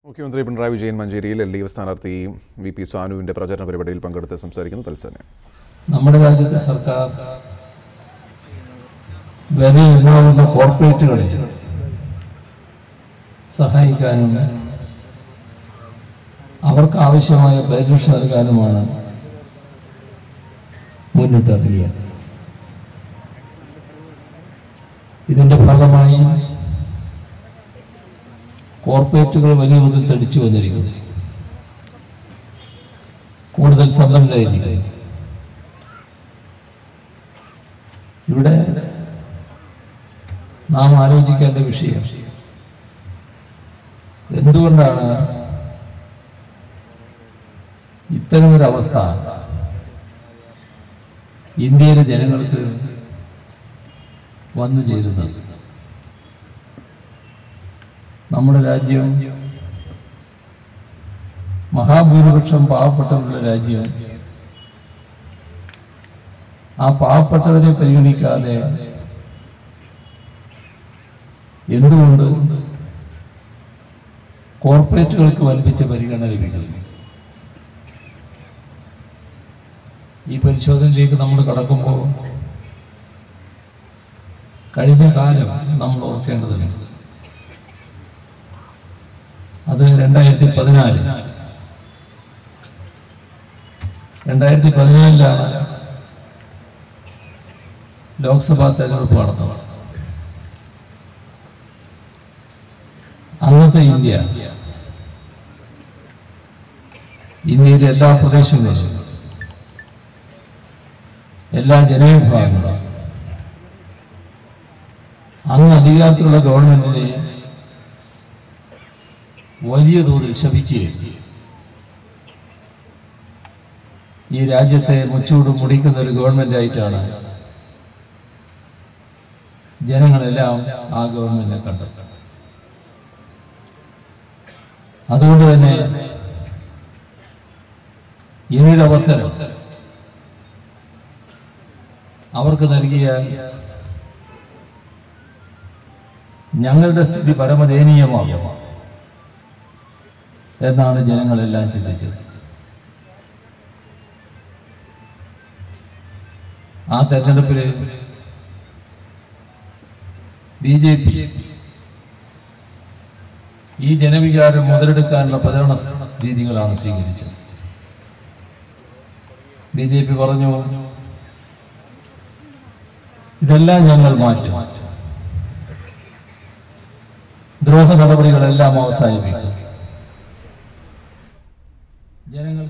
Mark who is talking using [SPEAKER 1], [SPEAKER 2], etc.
[SPEAKER 1] മുഖ്യമന്ത്രി പിണറായി വിജയൻ മഞ്ചേരിയിൽ എൽ.ഡി.എഫ് സ്ഥാനാർത്ഥി വി.പി. സാനുവിന്റെ പ്രചരണ പരിപാടിയിൽ പങ്കെടുത്ത് സംസാരിക്കുന്നു. തത്സമയം
[SPEAKER 2] നമ്മുടെ രാജ്യത്തെ സർക്കാർ വിലയുണ്ടാവുന്ന കോർപ്പറേറ്റുകളെ സഹായിക്കാനും അവർക്ക് ആവശ്യമായ പരിരക്ഷ നൽകാനുമാണ് മുന്നിട്ടിറങ്ങിയത്. ഇതിന്റെ ഭാഗമായി കോർപ്പറേറ്റുകൾ വലിയ തോതിൽ തടിച്ചു വന്നിരിക്കുന്നു. കൂടുതൽ സമ്പന്നരായിരിക്കും. ഇവിടെ നാം ആലോചിക്കേണ്ട വിഷയം എന്തുകൊണ്ടാണ് ഇത്തരമൊരവസ്ഥ ഇന്ത്യയിലെ ജനങ്ങൾക്ക് വന്നു ചേരുന്നത്. നമ്മുടെ രാജ്യം മഹാഭൂരിപക്ഷം പാവപ്പെട്ടവരുടെ രാജ്യം. ആ പാവപ്പെട്ടവരെ പരിഗണിക്കാതെ എന്തുകൊണ്ട് കോർപ്പറേറ്റുകൾക്ക് വൻപിച്ച പരിഗണന ലഭിക്കുന്നു? ഈ പരിശോധനയിലേക്ക് നമ്മൾ കടക്കുമ്പോൾ കഴിഞ്ഞ കാലം നമ്മൾ ഓർക്കേണ്ടതുണ്ട്. അത് 2014 ലോക്സഭാ തെരഞ്ഞെടുപ്പ് നടന്നത്. അന്നത്തെ ഇന്ത്യയിലെ എല്ലാ പ്രദേശങ്ങളിലും എല്ലാ ജനവിഭാഗങ്ങളും അന്ന് അധികാരത്തിലുള്ള ഗവൺമെന്റിനെ വലിയ തോതിൽ ശപിക്കുകയും ഈ രാജ്യത്തെ മുച്ചൂട് മുടിക്കുന്ന ഒരു ഗവൺമെന്റ് ആയിട്ടാണ് ജനങ്ങളെല്ലാം ആ ഗവൺമെന്റിനെ കണ്ടത്. അതുകൊണ്ട് തന്നെ ഇനിയൊരു അവസരം അവർക്ക് നൽകിയാൽ ഞങ്ങളുടെ സ്ഥിതി പരമദയനീയമാകും എന്നാണ് ജനങ്ങളെല്ലാം ചിന്തിച്ചത്. ആ തെരഞ്ഞെടുപ്പിൽ BJP ഈ ജനവികാരം മുതലെടുക്കാനുള്ള പ്രചരണ രീതികളാണ് സ്വീകരിച്ചത്. BJP പറഞ്ഞു, ഇതെല്ലാം ഞങ്ങൾ മാറ്റും, ദ്രോഹ നടപടികളെല്ലാം അവസാനിപ്പിക്കും, ജനങ്ങൾ